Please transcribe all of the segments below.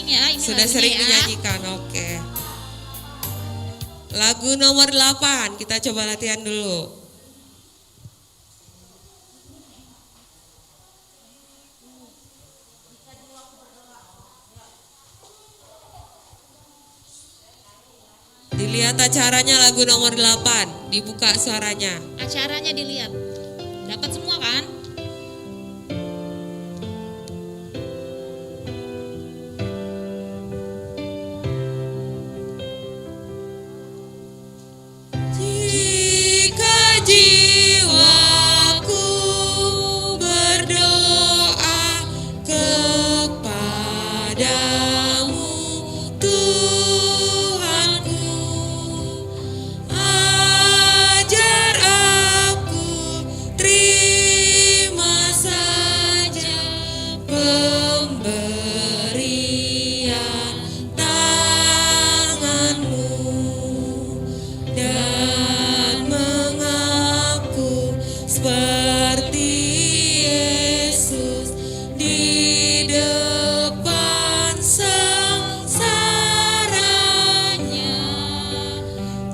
sering ya ini Sudah lagunya sering ya. dinyanyikan, oke. Lagu nomor 8, kita coba latihan dulu. Dilihat acaranya lagu nomor 8, dibuka suaranya. Acaranya dilihat. Dapat semua kan? Jika jiwaku berdoa kepadamu, Tuhanku, ajar aku terima saja pemberian tanganmu dan mengaku seperti Yesus di depan sengsaranya.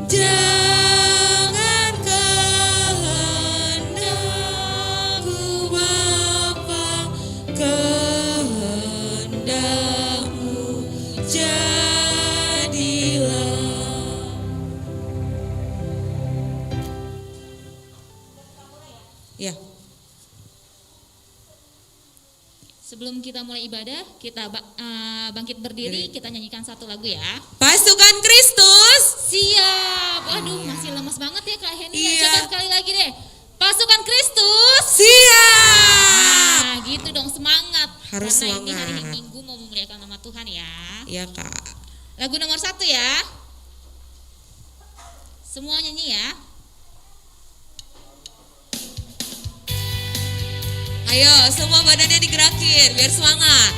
Jangan kehendakku Bapa, kehendakmu jadilah. Ya, Sebelum kita mulai ibadah, kita bangkit berdiri, kita nyanyikan satu lagu ya. pasukan Kristus. Siap. Waduh, masih lemas banget ya Kak Heni. Iya. Coba sekali lagi deh. Pasukan Kristus. Siap. Nah, gitu dong, semangat. Harus Karena ini hari semangat. Minggu mau memuliakan nama Tuhan ya. Ya Kak. Lagu nomor 1 ya. Semua nyanyi ya. Ayo, semua badannya digerakin biar semangat.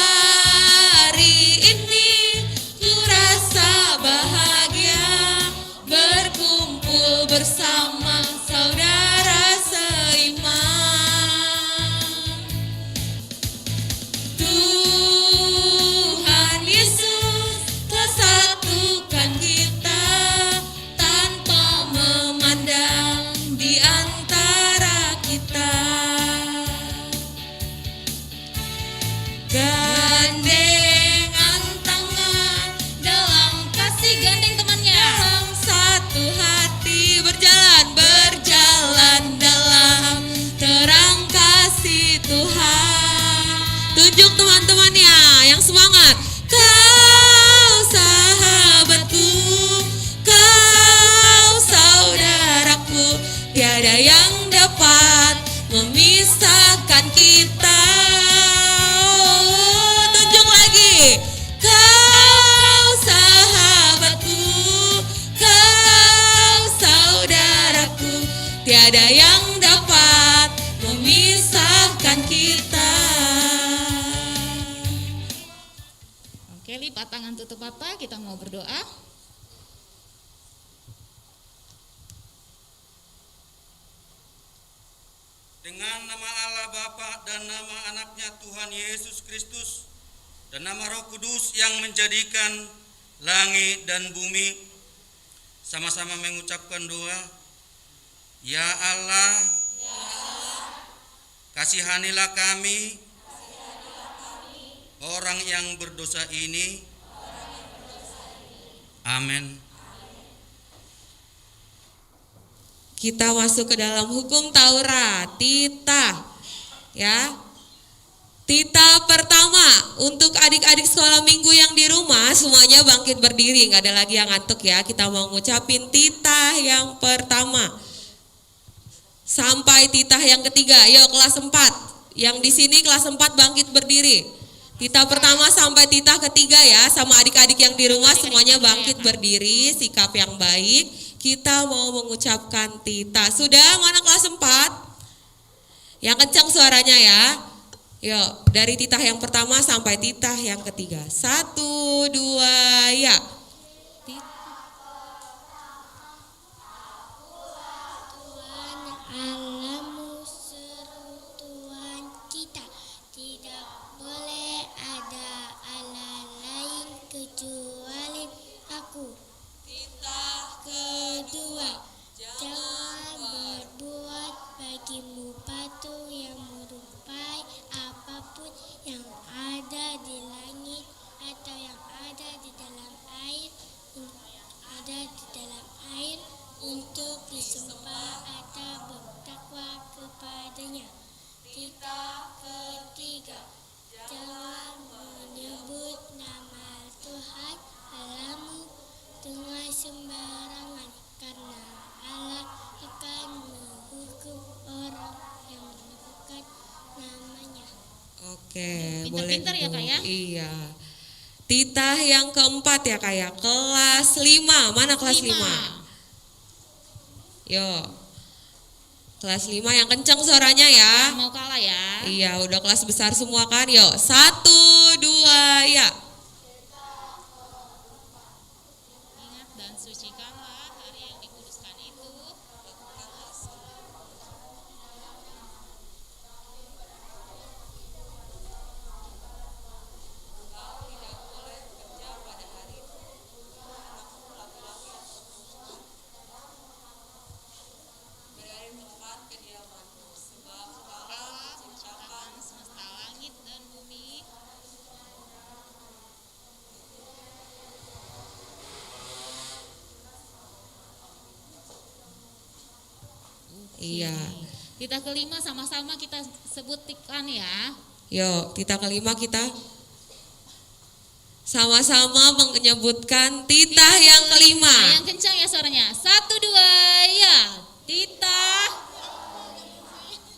Hari ini ku rasa bahagia berkumpul bersama saudara seiman. Tuhan Yesus telah satukan kita tanpa memandang di antara kita. Gandengan tangan dalam kasih, Gandeng temannya. dalam satu hati berjalan dalam terang kasih Tuhan. Tunjuk teman-temannya yang semangat. Kau sahabatku, kau saudaraku, tiada yang dapat memisahkan kita. Tunjuk lagi. Kau sahabatku, kau saudaraku, tiada yang dapat memisahkan kita. Oke, lipat tangan tutup mata, kita mau berdoa. Dengan nama Allah Bapa dan nama anaknya Tuhan Yesus Kristus dan nama Roh Kudus yang menjadikan langit dan bumi, sama-sama mengucapkan doa. Ya Allah, kasihanilah kami, orang yang berdosa ini. Amin. Kita masuk ke dalam hukum Taurat, Tita. Ya. Tita pertama untuk adik-adik sekolah minggu yang di rumah, semuanya bangkit berdiri, nggak ada lagi yang ngantuk ya. Kita mau ngucapin titah yang pertama sampai titah yang ketiga. Yuk kelas 4. Yang di sini kelas 4 bangkit berdiri. Titah pertama sampai titah ketiga ya, sama adik-adik yang di rumah semuanya bangkit berdiri, sikap yang baik. Kita mau mengucapkan titah. Sudah, mana kelas 4? Yang kencang suaranya ya. Yuk, dari titah yang pertama sampai titah yang ketiga. 1, 2, ya. Tita ketiga, jangan menyebut nama Tuhan Allahmu dengan sembarangan, karena Allah akan menghukum orang yang menyebutkan namanya. Oke, boleh Pintar-pintar ya, Kak, ya? Iya. Titah yang keempat ya Kak ya, kelas 5. Mana kelas 5? Yo. Kelas 5 yang kencang suaranya ya. Mau kalah ya. Iya, udah kelas besar semua kan. Yo, 1, 2, ya. Ingat dan sucikanlah hari yang dikuduskan itu. Allah menciptakan semesta langit dan bumi. Iya. Titah kelima sama-sama kita sebutkan ya. Yo, titah kelima kita sama-sama menyebutkan titah yang kelima. Yang kencang ya suaranya. 1, 2, ya. Titah.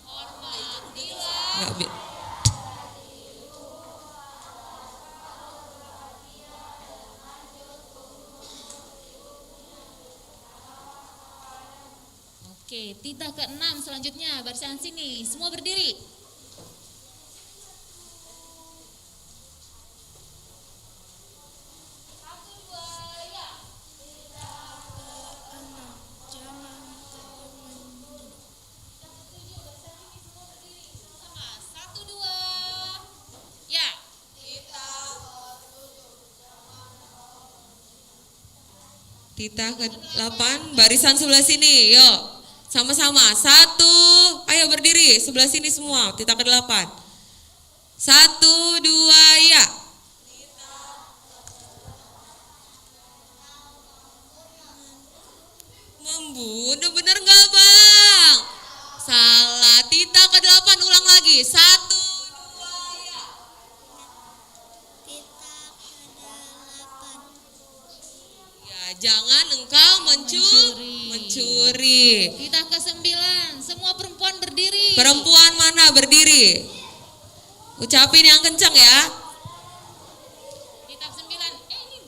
Hormatilah. Nggak bi- Oke, titah ke-6 selanjutnya barisan sini. Semua berdiri. Sama, 1, 2. Ya. Titah ke-8 barisan sebelah sini. Yo, sama-sama. 1, ayo berdiri sebelah sini semua. Titah ke-8. 1, 2, ya. Membunuh bener nggak Bang? Salah. Titah ke-8 ulang lagi. 1, 2, ya. Tita ke-8, Ya, jangan engkau mencuri. Titah ke-9, semua perempuan berdiri. Perempuan mana berdiri? Ucapin yang kencang ya. Titah 9. Ini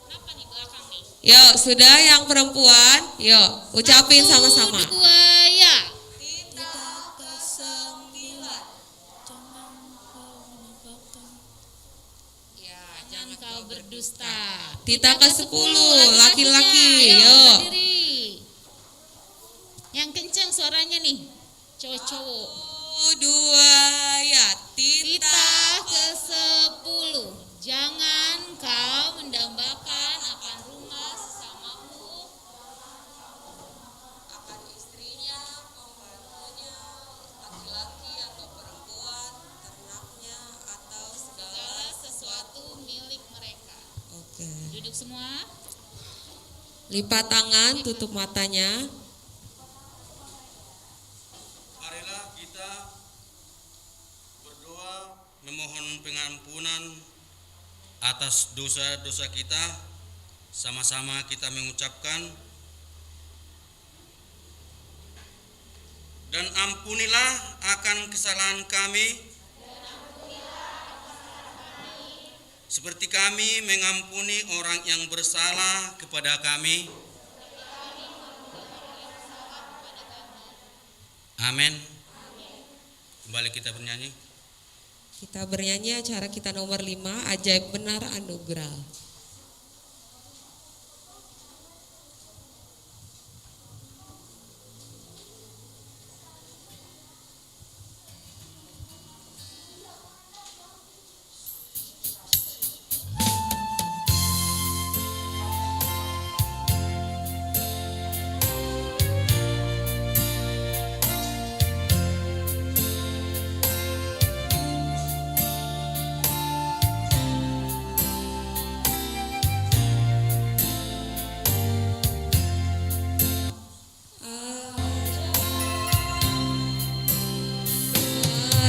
kenapa nih belakang nih? Yo, sudah yang perempuan. Yo, ucapin 1, sama-sama. 2, ya. Tita ke-9, jangan kau menyebabkan Jangan kau berdusta. Titah ke-10, laki-lakinya. laki-laki. Ayo, Yo. berdiri. Yang kencang suaranya nih. Cowok-cowok. 2, ya. Titah ke-10. Jangan kau mendambakan akan rumah sesamamu, Akan istrinya, pembantunya, laki-laki atau perempuan, ternaknya atau segala sesuatu milik mereka. Oke. Duduk semua. Lipat tangan, tutup matanya. Marilah kita berdoa memohon pengampunan atas dosa-dosa kita. Sama-sama kita mengucapkan, dan ampunilah akan kesalahan kami, seperti kami mengampuni orang yang bersalah kepada kami. Amin. Kembali kita bernyanyi. Kita bernyanyi acara kita nomor 5, ajaib benar anugerah.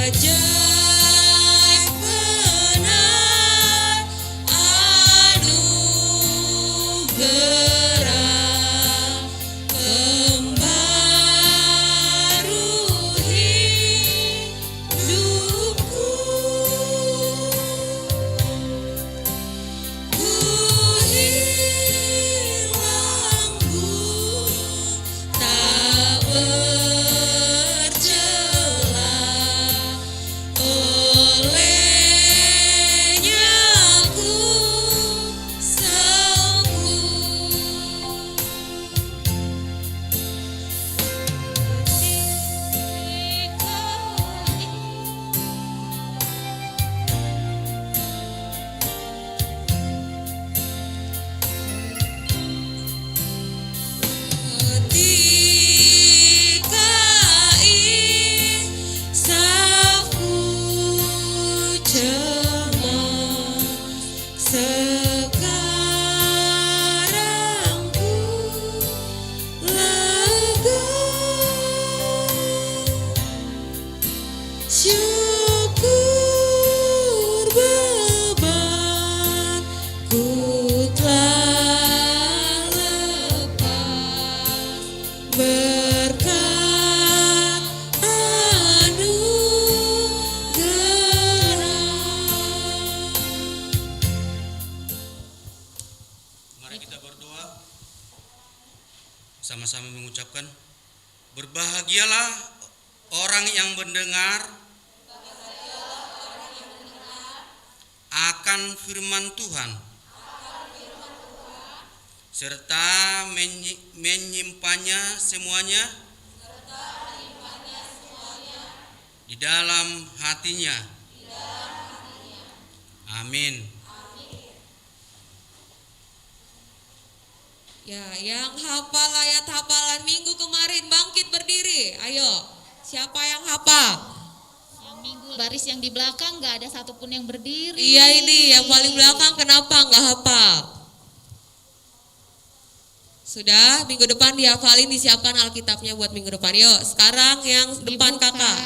ajaib benar anugerah membaru hidupku. Ku hilang tak bercela, olehnya ku ketika insafku cemas, sekarang ku lega. Syukur beban ku telah lepas, berkat anugerah. Mari kita berdoa, sama-sama mengucapkan, berbahagialah orang yang mendengar akan firman Tuhan, serta menyimpannya semuanya di dalam hatinya. Amin. Ya, yang hafal ayat hafalan minggu kemarin bangkit berdiri. Ayo, siapa yang hafal? Yang minggu baris yang di belakang nggak ada satupun yang berdiri. Iya, ini yang paling belakang kenapa nggak hafal? Sudah, minggu depan dihafalin, disiapkan Alkitabnya buat minggu depan. Yuk, sekarang yang depan Dibuka. kakak,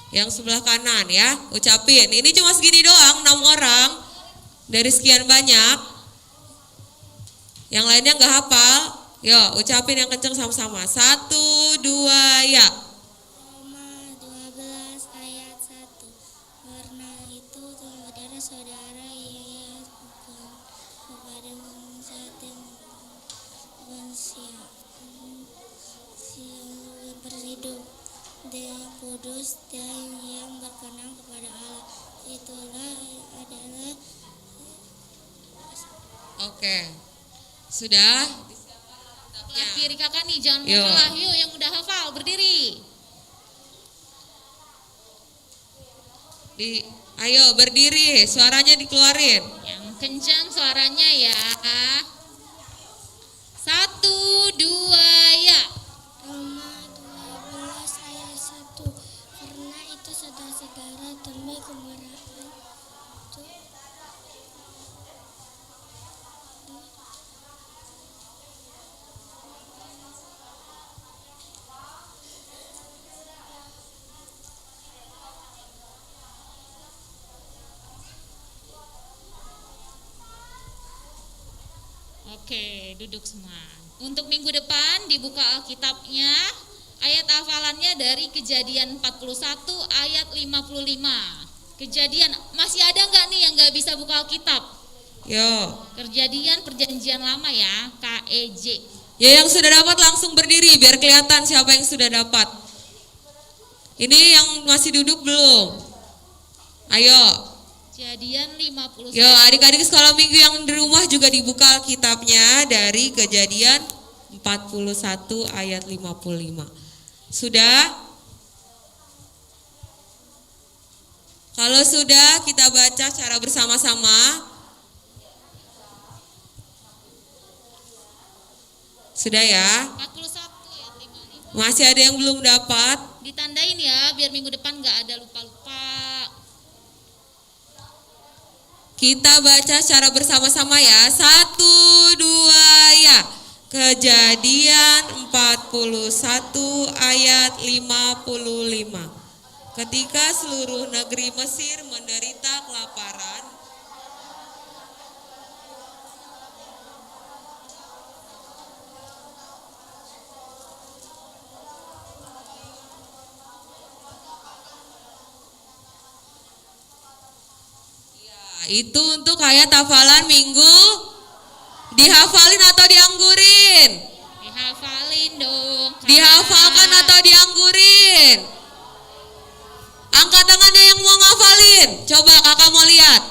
yang sebelah kanan ya, ucapin. Ini cuma segini doang, 6 orang dari sekian banyak. Yang lainnya nggak hafal. Yuk, ucapin yang kenceng sama-sama. 1, 2, ya. Roma 12 ayat 1. Karena itu saudara-saudara ia bukan kepada bangsa dan bangsa yang berhidup dan kudus dan yang berkenan kepada Allah. Itulah adalah Oke. Sudah? Sebelah kiri kakak nih, jangan Yuk. kalah. Yuk, yang udah hafal berdiri. Ayo berdiri, suaranya dikeluarin. Yang kencang suaranya ya. 1, 2, ya. Roma 12 ayat 1. Karena itu saudara-saudara demi kemurahan Oke, duduk semua. Untuk minggu depan dibuka Alkitabnya, ayat hafalannya dari Kejadian 41 ayat 55. Kejadian, masih ada nggak nih yang nggak bisa buka Alkitab? Yo. Kejadian perjanjian lama ya, KEJ. Ya, yang sudah dapat langsung berdiri biar kelihatan siapa yang sudah dapat. Ini yang masih duduk belum? Ayo. Kejadian 51. Yo, adik-adik sekolah minggu yang di rumah juga dibuka Alkitabnya dari Kejadian 41 ayat 55. Sudah? Kalau sudah, kita baca secara bersama-sama. Sudah ya? 41 ayat 55. Masih ada yang belum dapat? Ditandain ya, biar minggu depan nggak ada lupa-lupa. Kita baca secara bersama-sama ya. 1, 2, ya. Kejadian 41 ayat 55. Ketika seluruh negeri Mesir menderita kelaparan, itu untuk ayat hafalan minggu. Dihafalin atau dianggurin? Dihafalin dong. Kak. Dihafalkan atau dianggurin? Angkat tangannya yang mau ngafalin. Coba kakak mau lihat.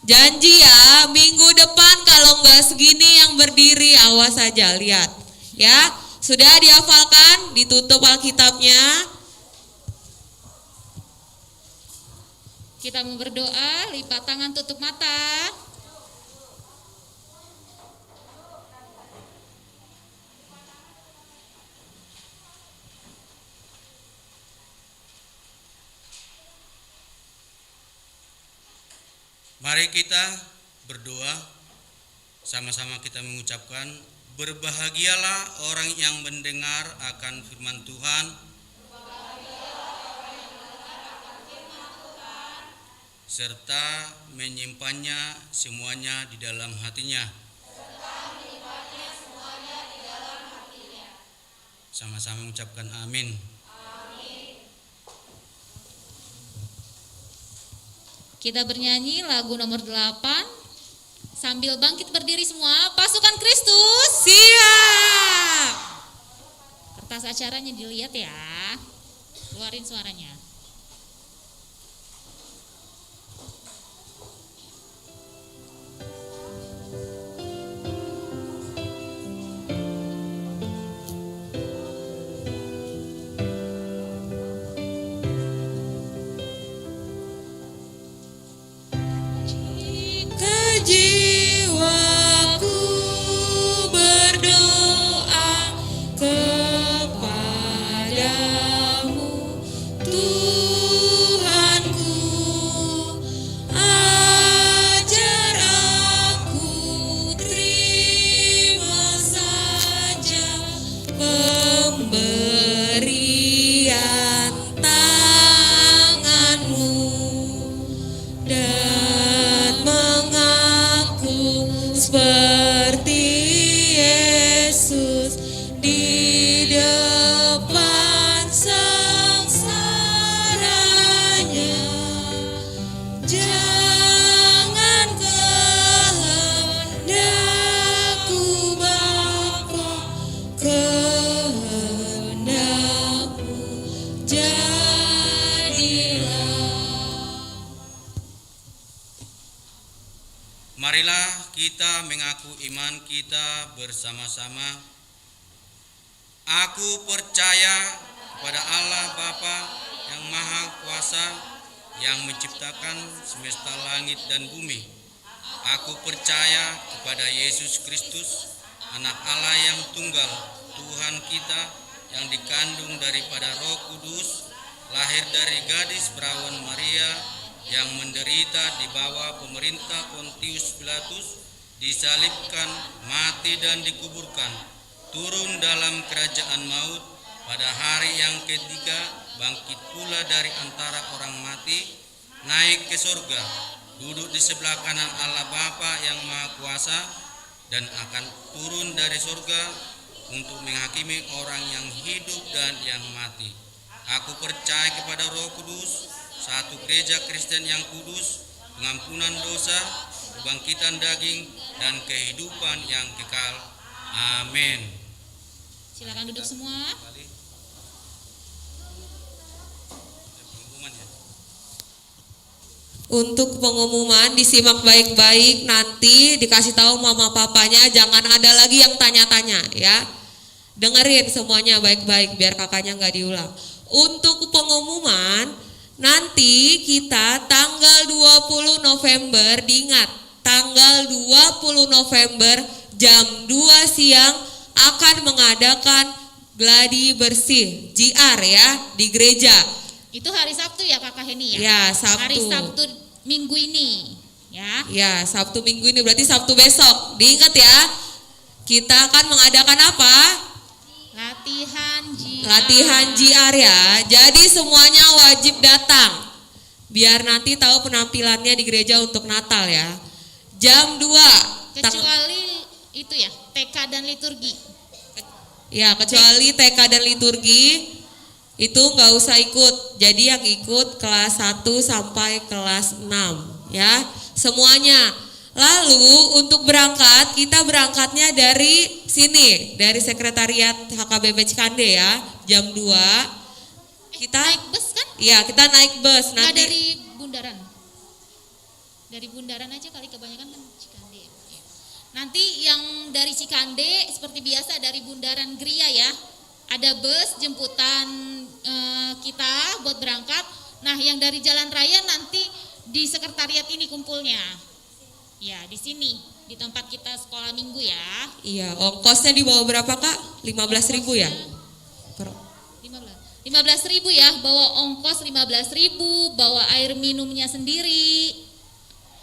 Janji ya, minggu depan kalau nggak segini yang berdiri, awas aja, lihat. Ya, sudah dihafalkan, ditutup Alkitabnya. Kita mau berdoa, lipat tangan, tutup mata. Mari kita berdoa, sama-sama kita mengucapkan, berbahagialah orang yang mendengar akan firman Tuhan, serta menyimpannya semuanya di dalam hatinya. Sama-sama mengucapkan amin. Kita bernyanyi lagu nomor 8 sambil bangkit berdiri semua. Pasukan Kristus. Siap. Kertas acaranya dilihat ya. Keluarin suaranya. Jiwaku berdoa kepadamu, Tuhanku, ajar aku terima saja pemberian tanganmu dan mengaku seperti Yesus di depan sengsaranya. Jangan kehendakku Bapa, kehendakmu jadilah. Marilah kita mengaku iman kita bersama-sama. Aku percaya kepada Allah Bapa yang Maha Kuasa, yang menciptakan semesta langit dan bumi. Aku percaya kepada Yesus Kristus, Anak Allah yang tunggal, Tuhan kita, yang dikandung daripada Roh Kudus, lahir dari gadis perawan Maria, yang menderita di bawah pemerintah Pontius Pilatus, disalibkan, mati dan dikuburkan, turun dalam kerajaan maut, pada hari yang ketiga bangkit pula dari antara orang mati, naik ke surga, duduk di sebelah kanan Allah Bapa yang Maha Kuasa, dan akan turun dari surga untuk menghakimi orang yang hidup dan yang mati. Aku percaya kepada Roh Kudus, satu gereja Kristen yang kudus, pengampunan dosa, kebangkitan daging, dan kehidupan yang kekal. Amin. Silakan duduk semua. Untuk pengumuman disimak baik-baik, nanti dikasih tahu mama papanya, jangan ada lagi yang tanya-tanya ya. Dengerin semuanya baik-baik biar kakaknya nggak diulang. Untuk pengumuman nanti kita tanggal 20 November, diingat tanggal 20 November jam 2 siang akan mengadakan gladi bersih JR ya di gereja. Itu hari Sabtu ya Kakak Heni ya? Ya, Sabtu. Hari Sabtu minggu ini ya. Ya, Sabtu minggu ini berarti Sabtu besok. Diingat ya. Kita akan mengadakan apa? Latihan JR. Latihan JR ya. Jadi semuanya wajib datang. Biar nanti tahu penampilannya di gereja untuk Natal ya. Jam 2. Kecuali itu ya, TK dan liturgi. Ya, kecuali TK dan liturgi itu nggak usah ikut. Jadi yang ikut kelas 1 sampai kelas 6 ya. Semuanya. Lalu untuk berangkat, kita berangkatnya dari sini, dari sekretariat HKBP Cikande ya, jam 2. Kita naik bus kan? Iya, kita naik bus. Nggak Nanti dari bundaran. Dari bundaran aja kali, kebanyakan kan Cikande. Ya. Nanti yang dari Cikande seperti biasa dari bundaran Gria ya. Ada bus jemputan kita buat berangkat. Nah, yang dari Jalan Raya nanti di sekretariat ini kumpulnya. Ya, di sini, di tempat kita sekolah minggu ya. iya, ongkosnya di bawah berapa Kak? 15.000 ya? 15.000 ya, bawa ongkos 15.000, bawa air minumnya sendiri.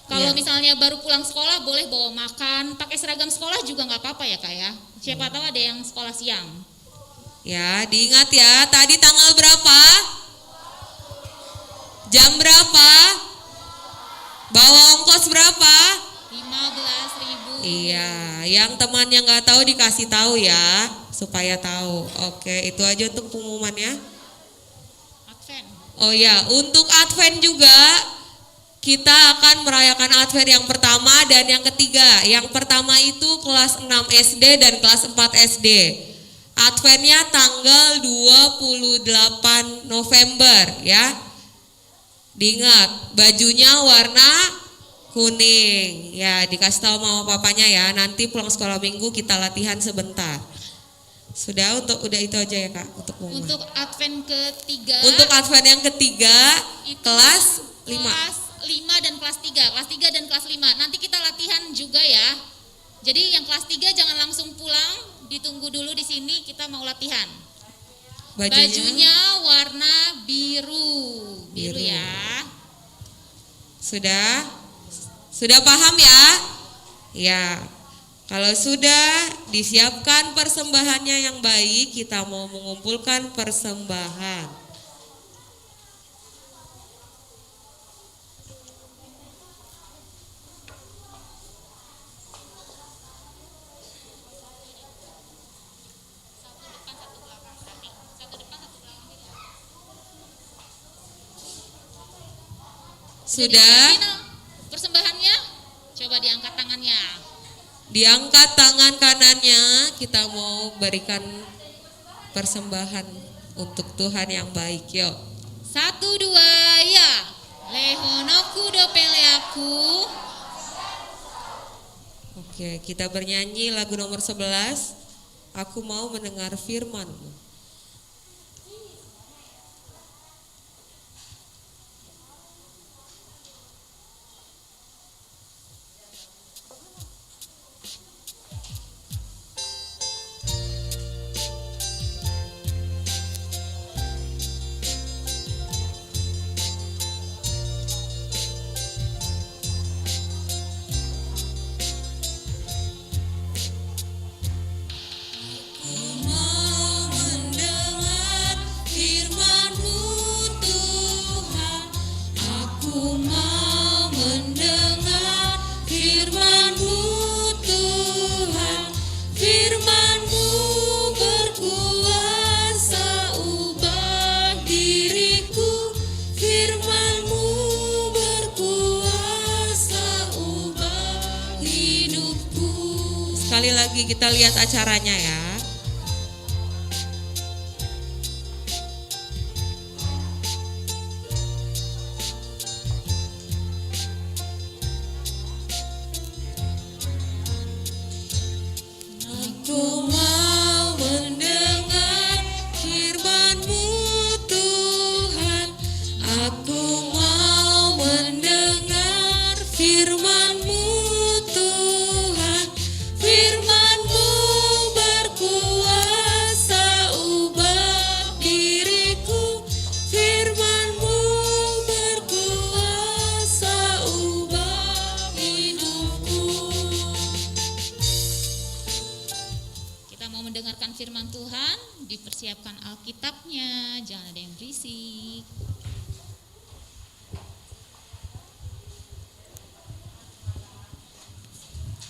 Kalau Iya. misalnya baru pulang sekolah boleh bawa makan, pakai seragam sekolah juga nggak apa-apa ya Kak ya. Siapa tahu ada yang sekolah siang. Ya, diingat ya, tadi tanggal berapa? Jam berapa? Bawa ongkos berapa? 15.000. Iya, yang temannya nggak tahu dikasih tahu ya, supaya tahu. Oke, itu aja untuk pengumumannya. Advent. Oh ya, untuk Advent juga kita akan merayakan Advent yang pertama dan yang ketiga. Yang pertama itu kelas 6 SD dan kelas 4 SD. Adventnya tanggal 28 November ya. Diingat, bajunya warna kuning. Ya, dikasih tahu mama papanya ya. Nanti pulang sekolah minggu kita latihan sebentar. Sudah, udah itu aja ya Kak untuk pengumuman. Untuk Advent ketiga. Untuk Advent yang ketiga itu kelas 5. Kelas 5 dan kelas 3. Kelas 3 dan kelas 5. Nanti kita latihan juga ya. Jadi yang kelas 3 jangan langsung pulang, ditunggu dulu di sini, kita mau latihan. Bajunya warna biru ya. Sudah paham ya? Ya. Kalau sudah disiapkan persembahannya yang baik, kita mau mengumpulkan persembahan. Sudah? Persembahannya? Coba diangkat tangannya. Diangkat tangan kanannya, kita mau berikan persembahan untuk Tuhan yang baik. Yuk. 1, 2, ya. Lehonoku dopeleaku. Oke, kita bernyanyi lagu nomor 11. Aku mau mendengar firman-Mu. Sekali lagi kita lihat acaranya ya. Aku mau mendengar firman-Mu Tuhan. Aku mau mendengar firman-Mu Tuhan. Firman-Mu berkuasa siapkan Alkitabnya, jangan ada yang berisik.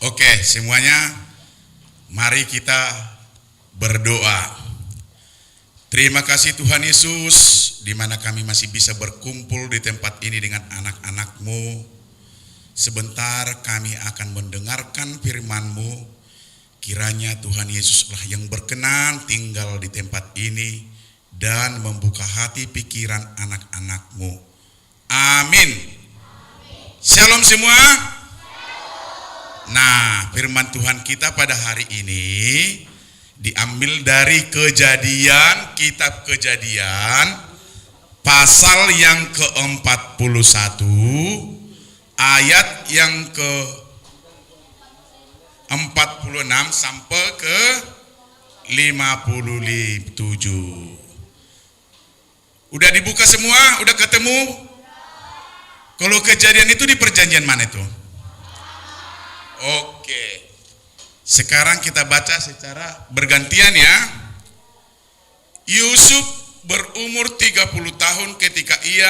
Oke, semuanya mari kita berdoa. Terima kasih Tuhan Yesus, di mana kami masih bisa berkumpul di tempat ini dengan anak-anak-Mu. Sebentar kami akan mendengarkan firman-Mu. Kiranya Tuhan Yesuslah yang berkenan tinggal di tempat ini dan membuka hati pikiran anak-anak-Mu. Amin. Shalom semua. Nah, firman Tuhan kita pada hari ini diambil dari Kejadian, kitab Kejadian, pasal yang ke-41, ayat yang ke-46 sampai ke 57. Udah dibuka semua? Udah ketemu? Kalau Kejadian itu di perjanjian mana itu? Oke. Sekarang kita baca secara bergantian ya. Yusuf berumur 30 tahun ketika ia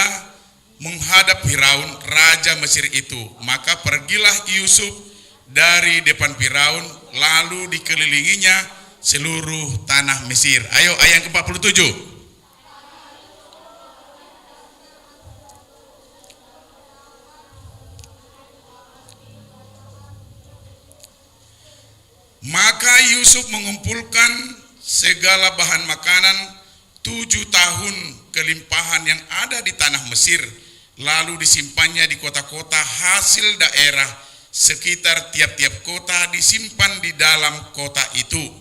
menghadap Firaun, raja Mesir itu. Maka pergilah Yusuf dari depan Firaun, lalu dikelilinginya seluruh tanah Mesir. Ayo ayat ke-47. Maka Yusuf mengumpulkan segala bahan makanan 7 tahun kelimpahan yang ada di tanah Mesir, lalu disimpannya di kota-kota hasil daerah sekitar tiap-tiap kota disimpan di dalam kota itu.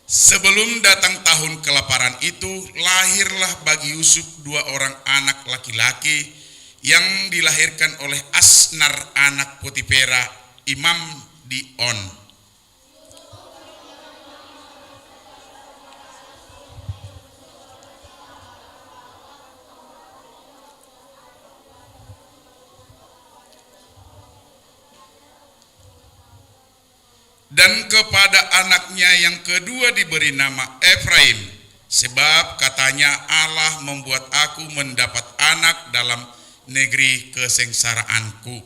Sebelum datang tahun kelaparan itu, lahirlah bagi Yusuf 2 orang anak laki-laki yang dilahirkan oleh Asnar anak Potifera, imam di On. Dan kepada anaknya yang kedua diberi nama Efraim, sebab katanya Allah membuat aku mendapat anak dalam negeri kesengsaraanku.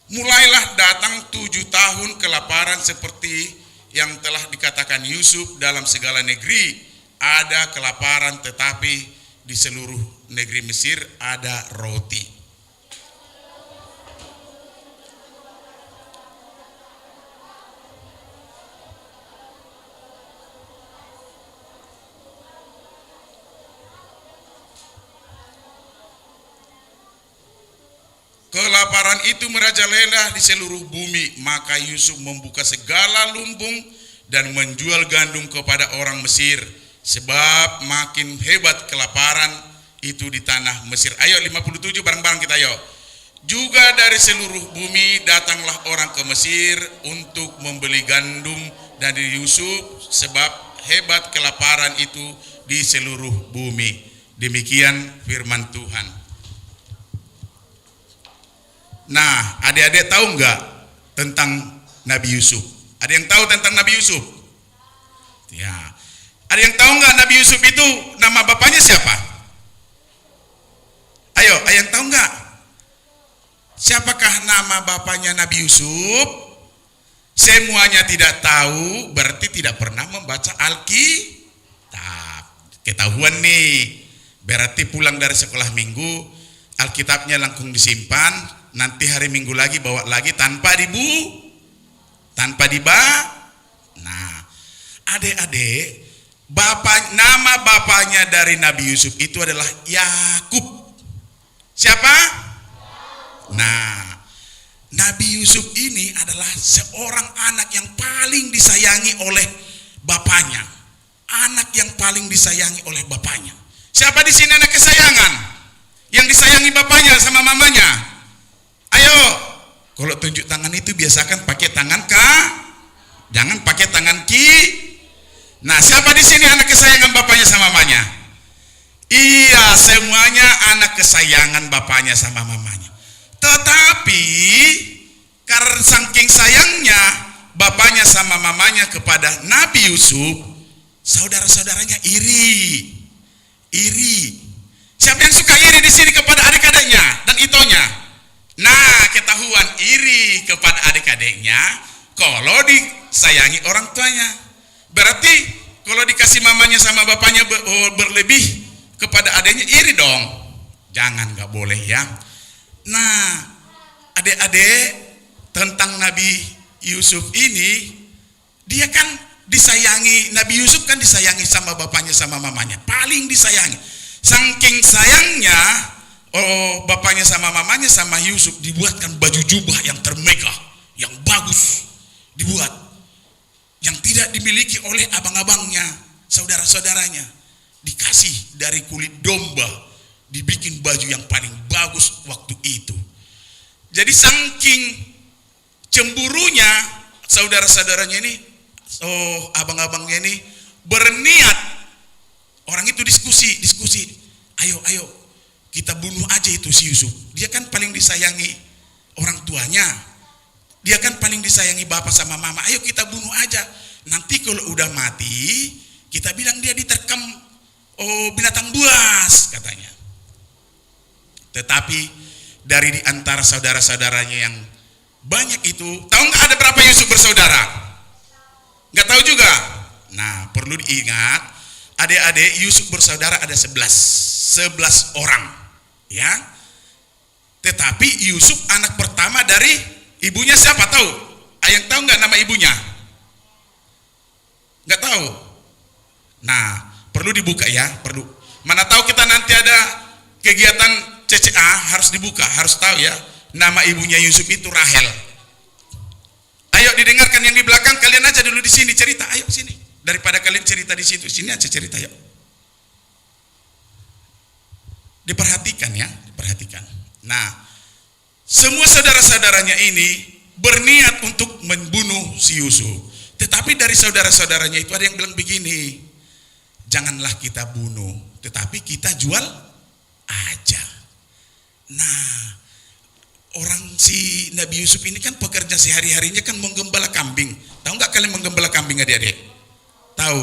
Mulailah datang 7 tahun kelaparan seperti yang telah dikatakan Yusuf dalam segala negeri. Ada kelaparan, tetapi di seluruh negeri Mesir ada roti. Kelaparan itu merajalela di seluruh bumi, maka Yusuf membuka segala lumbung dan menjual gandum kepada orang Mesir, sebab makin hebat kelaparan itu di tanah Mesir. Ayo 57 bareng-bareng kita ayo. Juga dari seluruh bumi datanglah orang ke Mesir untuk membeli gandum dari Yusuf, sebab hebat kelaparan itu di seluruh bumi. Demikian firman Tuhan. Nah, adik-adik tahu nggak tentang Nabi Yusuf? Ada yang tahu tentang Nabi Yusuf? Ya. Ada yang tahu nggak Nabi Yusuf itu nama bapaknya siapa? Ayo, ada yang tahu nggak? Siapakah nama bapaknya Nabi Yusuf? Semuanya tidak tahu, berarti tidak pernah membaca Alkitab. Ketahuan nih, berarti pulang dari sekolah minggu, Alkitabnya langsung disimpan, nanti hari Minggu lagi bawa lagi tanpa Nah, adik-adik, nama bapaknya dari Nabi Yusuf itu adalah Yakub. Siapa? Nah, Nabi Yusuf ini adalah seorang anak yang paling disayangi oleh bapaknya. Anak yang paling disayangi oleh bapaknya. Siapa di sini anak kesayangan? Yang disayangi bapaknya sama mamanya? Ayo, kalau tunjuk tangan itu biasakan pakai tangan Jangan pakai tangan Nah, siapa di sini anak kesayangan bapaknya sama mamanya? Iya, semuanya anak kesayangan bapaknya sama mamanya. Tetapi karena saking sayangnya bapaknya sama mamanya kepada Nabi Yusuf, saudara-saudaranya iri. Siapa yang suka iri di sini kepada adik-adiknya dan itonya? Nah, ketahuan iri kepada adik-adiknya kalau disayangi orang tuanya. Berarti kalau dikasih mamanya sama bapaknya berlebih kepada adiknya, iri dong. Jangan, nggak boleh ya. Nah, adik-adik, tentang Nabi Yusuf ini, dia kan disayangi, Nabi Yusuf kan disayangi sama bapaknya sama mamanya, paling disayangi. Saking sayangnya, bapaknya sama mamanya sama Yusuf dibuatkan baju jubah yang termegah, yang bagus, dibuat yang tidak dimiliki oleh abang-abangnya, saudara-saudaranya. Dikasih dari kulit domba, dibikin baju yang paling bagus waktu itu. Jadi saking cemburunya saudara-saudaranya ini, abang-abangnya ini berniat, orang itu diskusi, ayo kita bunuh aja itu si Yusuf. Dia kan paling disayangi orang tuanya, dia kan paling disayangi bapak sama mama. Ayo kita bunuh aja. Nanti kalau udah mati, kita bilang dia diterkam binatang buas, katanya. Tetapi dari di antara saudara-saudaranya yang banyak itu, tahu nggak ada berapa Yusuf bersaudara? Nggak tahu juga. Nah, perlu diingat, adik-adik Yusuf bersaudara ada 11 orang, ya. Tetapi Yusuf anak pertama dari ibunya siapa tahu? Yang tahu nggak nama ibunya? Nggak tahu. Nah, perlu dibuka ya, perlu. Mana tahu kita nanti ada kegiatan CCA, harus dibuka, harus tahu ya. Nama ibunya Yusuf itu Rahel. Ayo didengarkan yang di belakang, kalian aja dulu di sini cerita. Ayo sini. Daripada kalian cerita di situ, sini aja cerita yuk. Diperhatikan ya, diperhatikan. Nah, semua saudara-saudaranya ini berniat untuk membunuh si Yusuf. Tetapi dari saudara-saudaranya itu ada yang bilang begini, janganlah kita bunuh, tetapi kita jual aja. Nah, orang si Nabi Yusuf ini kan pekerja sehari-harinya kan menggembala kambing. Tahu nggak kalian menggembala kambing adik-adik? Tahu?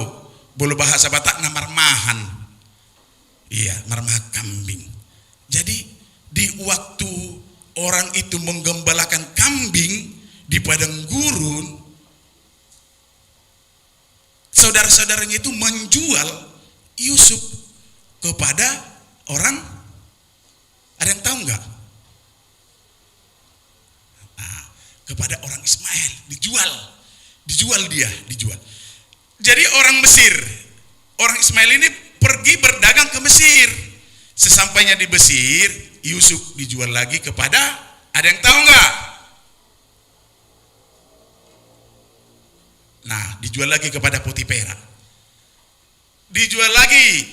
Bolo bahasa Batak nama marmahan. Iya, marmah kambing. Jadi di waktu orang itu menggembalakan kambing di padang gurun, saudara-saudaranya itu menjual Yusuf kepada orang, ada yang tahu nggak? Nah, kepada orang Ismail, dijual dia. Jadi orang Mesir, orang Ismail ini pergi berdagang ke Mesir. Sesampainya di Mesir, Yusuf dijual lagi kepada, ada yang tahu nggak? Nah, dijual lagi kepada Potifera. Dijual lagi,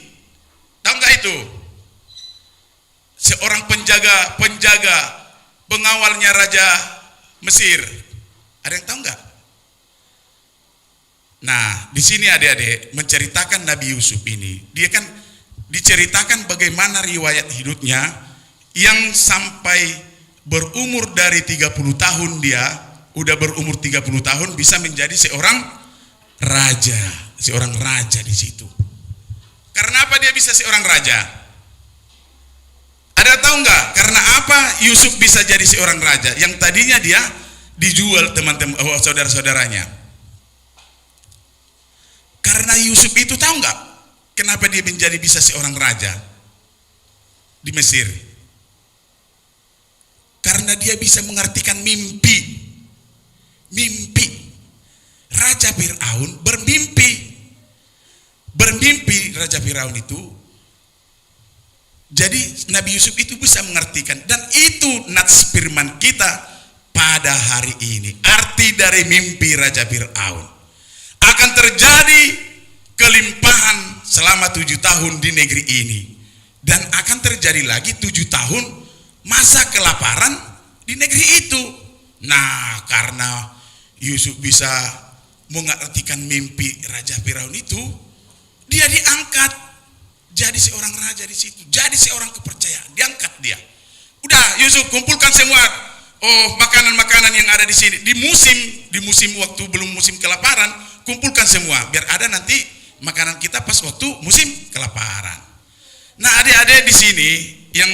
tahu nggak itu? Seorang penjaga pengawalnya Raja Mesir. Ada yang tahu nggak? Nah, di sini adik-adik menceritakan Nabi Yusuf ini. Dia kan diceritakan bagaimana riwayat hidupnya yang sampai berumur dari 30 tahun dia, udah berumur 30 tahun bisa menjadi seorang raja di situ. Karena apa dia bisa seorang raja? Ada tahu nggak? Karena apa Yusuf bisa jadi seorang raja? Yang tadinya dia dijual teman-teman, saudara-saudaranya. Karena Yusuf itu tahu nggak? Kenapa dia menjadi bisa seorang raja di Mesir? Karena dia bisa mengartikan mimpi. Raja Fir'aun bermimpi Raja Fir'aun itu. Jadi Nabi Yusuf itu bisa mengartikan, dan itu nats firman kita pada hari ini. Arti dari mimpi Raja Fir'aun, akan terjadi kelimpahan selama 7 tahun di negeri ini, dan akan terjadi lagi 7 tahun masa kelaparan di negeri itu. Nah, karena Yusuf bisa mengartikan mimpi Raja Firaun itu, dia diangkat jadi seorang raja di situ, jadi seorang kepercayaan, diangkat dia. Udah, Yusuf kumpulkan semua makanan-makanan yang ada di sini. Di musim waktu belum musim kelaparan, kumpulkan semua biar ada nanti makanan kita pas waktu musim kelaparan. Nah, adik-adik di sini yang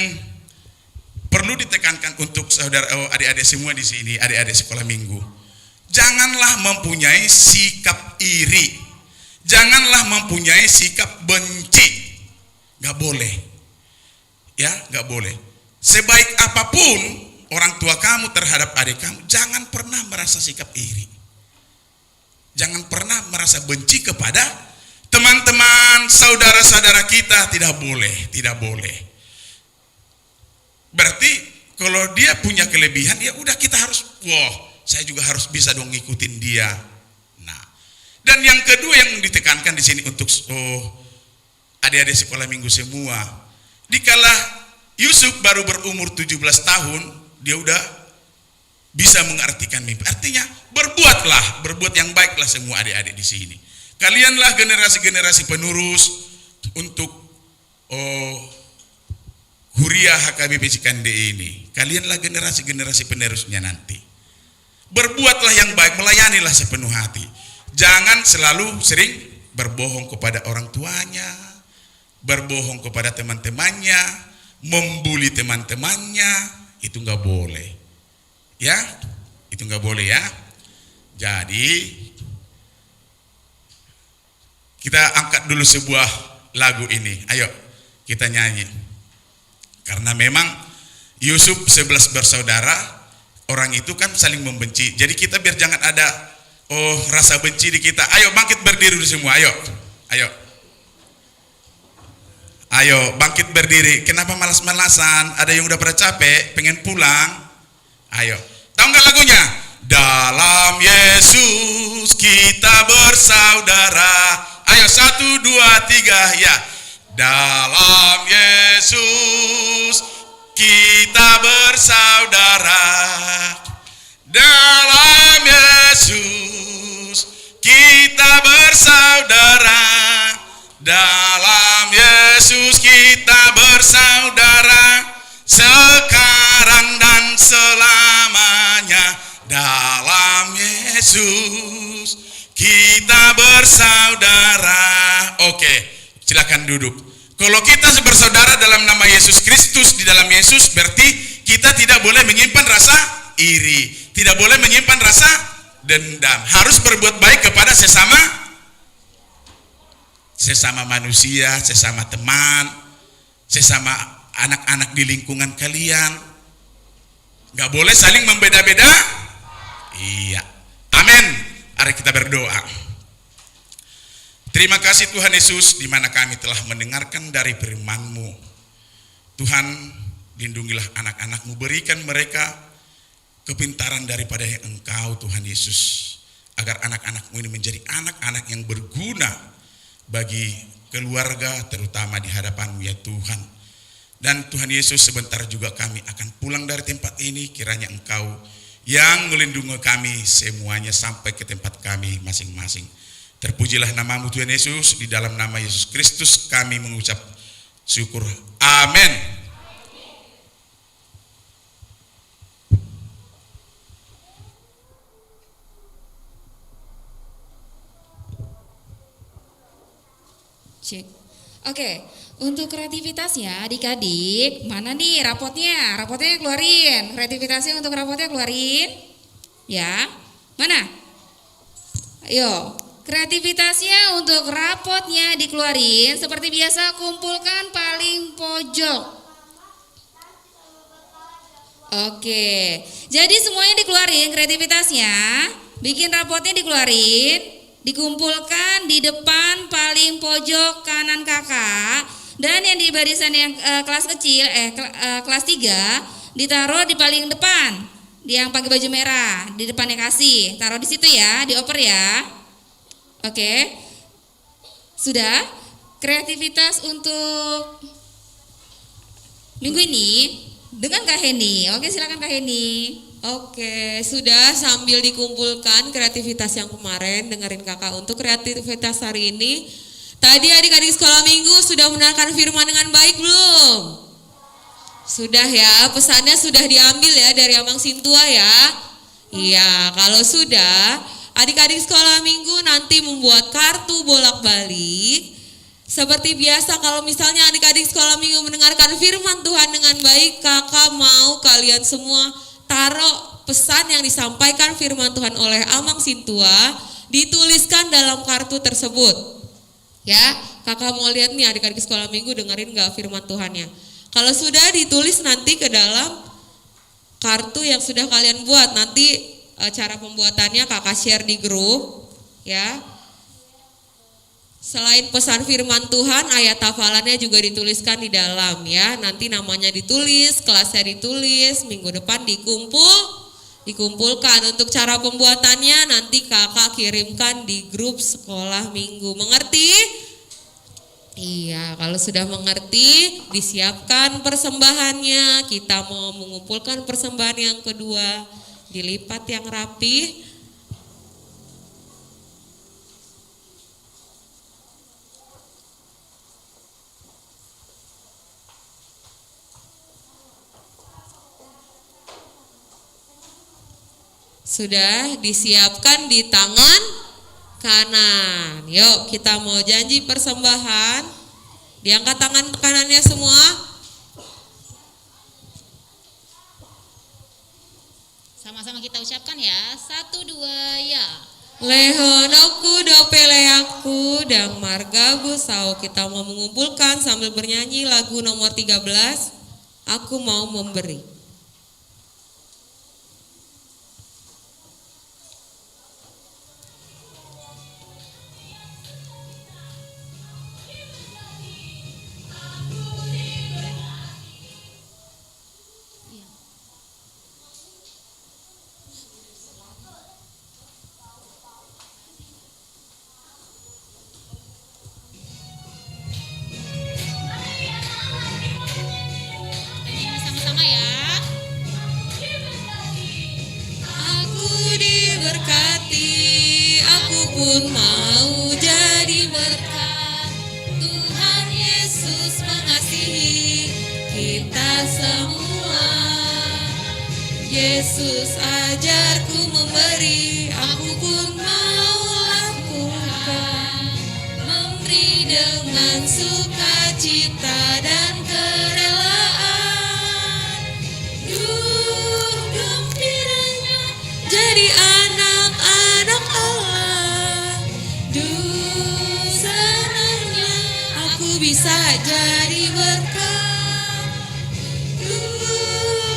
perlu ditekankan untuk saudara adik-adik semua di sini, adik-adik sekolah minggu. Janganlah mempunyai sikap iri. Janganlah mempunyai sikap benci. Gak boleh. Ya, gak boleh. Sebaik apapun orang tua kamu terhadap adik kamu, jangan pernah merasa sikap iri. Jangan pernah merasa benci kepada teman-teman, saudara-saudara kita, tidak boleh, tidak boleh. Berarti kalau dia punya kelebihan, ya udah kita harus, saya juga harus bisa dong ngikutin dia. Nah, dan yang kedua yang ditekankan di sini untuk adik-adik sekolah minggu semua, dikala Yusuf baru berumur 17 tahun, dia udah bisa mengartikan mimpi. Artinya berbuat yang baiklah semua adik-adik di sini. Kalianlah generasi-generasi penerus untuk Huriah HKBP Cikande ini. Kalianlah generasi-generasi penerusnya nanti. Berbuatlah yang baik, melayanilah sepenuh hati. Jangan selalu sering berbohong kepada orang tuanya, berbohong kepada teman-temannya, membuli teman-temannya, itu nggak boleh. Ya, itu nggak boleh ya. Jadi kita angkat dulu sebuah lagu ini. Ayo kita nyanyi. Karena memang Yusuf 11 bersaudara, orang itu kan saling membenci. Jadi kita biar jangan ada rasa benci di kita. Ayo bangkit berdiri dulu semua. Ayo bangkit berdiri. Kenapa malas-malasan? Ada yang udah pada capek, pengen pulang. Ayo. Tahu nggak lagunya? Dalam Yesus kita bersaudara. Ayo 1, 2, 3 ya. Dalam Yesus kita bersaudara. Dalam Yesus kita bersaudara. Dalam Yesus kita bersaudara. Sekarang dan selamanya. Dalam Yesus kita bersaudara. Oke, silakan duduk. Kalau kita bersaudara dalam nama Yesus Kristus, di dalam Yesus, berarti kita tidak boleh menyimpan rasa iri, tidak boleh menyimpan rasa dendam. Harus berbuat baik kepada sesama manusia, sesama teman, sesama anak-anak di lingkungan kalian. Gak boleh saling membeda-beda. Iya, amin. Mari kita berdoa. Terima kasih Tuhan Yesus, di mana kami telah mendengarkan dari firman-Mu. Tuhan, lindungilah anak-anak-Mu, berikan mereka kepintaran daripada yang Engkau Tuhan Yesus, agar anak-anak-Mu ini menjadi anak-anak yang berguna bagi keluarga, terutama di hadapan-Mu ya Tuhan. Dan Tuhan Yesus, sebentar juga kami akan pulang dari tempat ini, kiranya Engkau yang melindungi kami semuanya sampai ke tempat kami masing-masing. Terpujilah nama-Mu Tuhan Yesus, di dalam nama Yesus Kristus kami mengucap syukur. Amin. Cek. Oke, untuk kreativitasnya adik-adik, mana nih rapotnya? Rapotnya keluarin. Kreativitasnya untuk rapotnya keluarin. Ya, mana? Ayo. Kreativitasnya untuk rapotnya dikeluarin. Seperti biasa, kumpulkan paling pojok. Oke, jadi semuanya dikeluarin kreativitasnya. Bikin rapotnya dikeluarin, dikumpulkan di depan paling pojok kanan kakak. Dan yang di barisan yang kelas kecil, kelas 3, ditaruh di paling depan. Yang pakai baju merah, di depannya kasih. Taruh di situ ya, dioper ya. Oke, sudah. Kreativitas untuk minggu ini dengan Kak Heni. Oke, silakan Kak Heni. Oke, sudah sambil dikumpulkan kreativitas yang kemarin, dengerin kakak. Untuk kreativitas hari ini, tadi adik-adik sekolah minggu sudah mendengarkan firman dengan baik belum? Sudah ya, pesannya sudah diambil ya dari Amang Sintua ya. Iya, kalau sudah, adik-adik sekolah minggu nanti membuat kartu bolak-balik. Seperti biasa, kalau misalnya adik-adik sekolah minggu mendengarkan firman Tuhan dengan baik, kakak mau kalian semua taruh pesan yang disampaikan firman Tuhan oleh Amang Sintua, dituliskan dalam kartu tersebut. Ya, kakak mau lihat nih adik-adik sekolah minggu dengerin gak firman Tuhannya. Kalau sudah ditulis nanti ke dalam kartu yang sudah kalian buat. Nanti cara pembuatannya kakak share di grup ya. Selain pesan firman Tuhan, ayat hafalannya juga dituliskan di dalam ya. Nanti namanya ditulis, kelasnya ditulis, minggu depan dikumpulkan. Untuk cara pembuatannya nanti kakak kirimkan di grup sekolah minggu. Mengerti? Iya, kalau sudah mengerti, disiapkan persembahannya. Kita mau mengumpulkan persembahan yang kedua, dilipat yang rapi. Sudah disiapkan di tangan kanan. Yuk kita mau janji persembahan. Diangkat tangan kanannya semua. Sama-sama kita ucapkan ya. 1, 2, ya. Lehonoku dopeleaku dan marga busau. Kita mau mengumpulkan sambil bernyanyi lagu nomor 13. Aku mau memberi. Sama-sama ya. Aku diberkati, aku pun mau jadi berkat. Tuhan Yesus mengasihi kita semua. Yesus ajarku memberi, aku pun mau lakukan. Memberi dengan sukacita dan kerelaan. Gembiranya jadi anak-anak Allah. Senangnya aku bisa jadi berkat.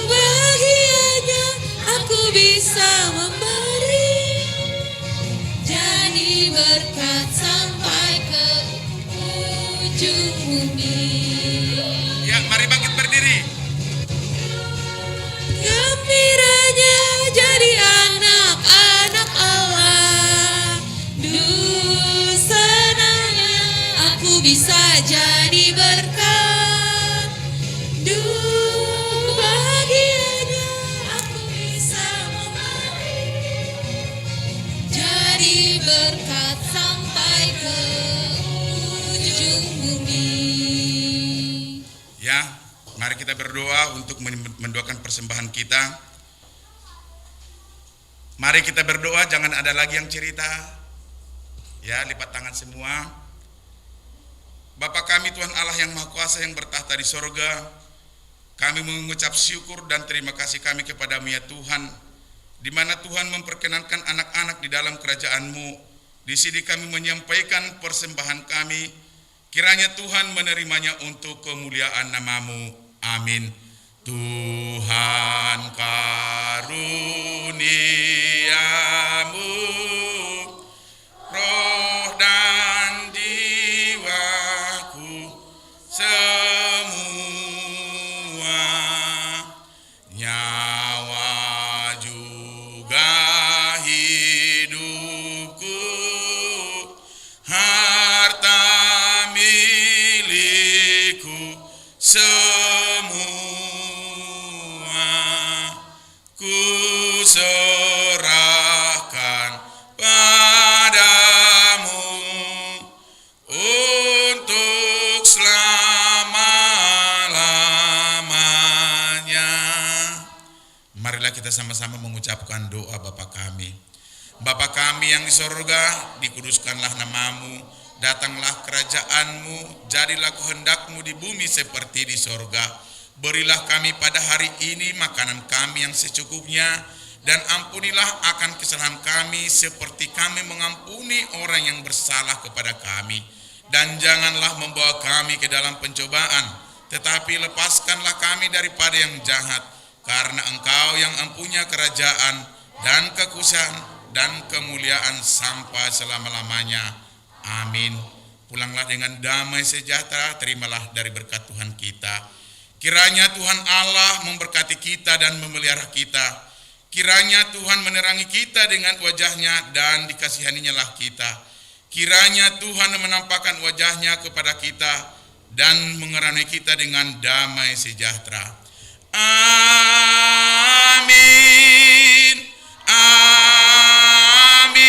Bahagianya aku bisa memberi. Jadi berkat sampai ke ujung bumi. Ya, mari bangkit berdiri. Gembiranya jadi anak-anak Allah. Senangnya aku bisa jadi berkat. Bahagianya aku bisa memberi. Jadi berkat sampai ke ujung bumi. Ya, mari kita berdoa untuk mendoakan persembahan kita. Mari kita berdoa, jangan ada lagi yang cerita. Ya, lipat tangan semua. Bapa kami Tuhan Allah yang Maha Kuasa yang bertahta di sorga, kami mengucap syukur dan terima kasih kami kepadamu ya Tuhan, di mana Tuhan memperkenankan anak-anak di dalam kerajaan-Mu. Di sini kami menyampaikan persembahan kami, kiranya Tuhan menerimanya untuk kemuliaan nama-Mu. Amin. Tuhan karuniamu roh dan jiwaku semua, nyawa juga hidupku, harta milikku semua, ku kita sama-sama mengucapkan doa Bapa kami. Bapa kami yang di sorga, dikuduskanlah namamu, datanglah kerajaanmu, jadilah kehendakmu di bumi seperti di sorga. Berilah kami pada hari ini makanan kami yang secukupnya, dan ampunilah akan kesalahan kami seperti kami mengampuni orang yang bersalah kepada kami. Dan janganlah membawa kami ke dalam pencobaan, tetapi lepaskanlah kami daripada yang jahat, karena Engkau yang mempunyai kerajaan dan kekuasaan dan kemuliaan sampai selama-lamanya. Amin. Pulanglah dengan damai sejahtera, terimalah dari berkat Tuhan kita. Kiranya Tuhan Allah memberkati kita dan memelihara kita. Kiranya Tuhan menerangi kita dengan wajahnya dan dikasihaninya-lah kita. Kiranya Tuhan menampakkan wajahnya kepada kita dan mengeranai kita dengan damai sejahtera. Amin. Amin.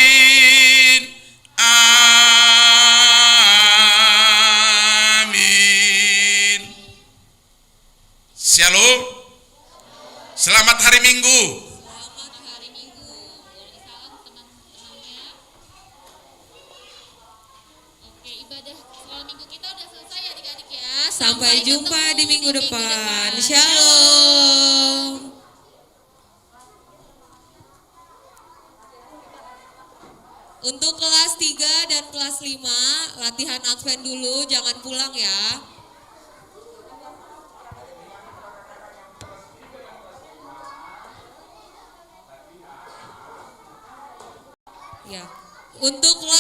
Amin. Shalom. Selamat hari Minggu. Sampai jumpa di minggu depan. Shalom. Untuk kelas 3 dan kelas 5, latihan Advent dulu, jangan pulang ya. Ya. Untuk kelas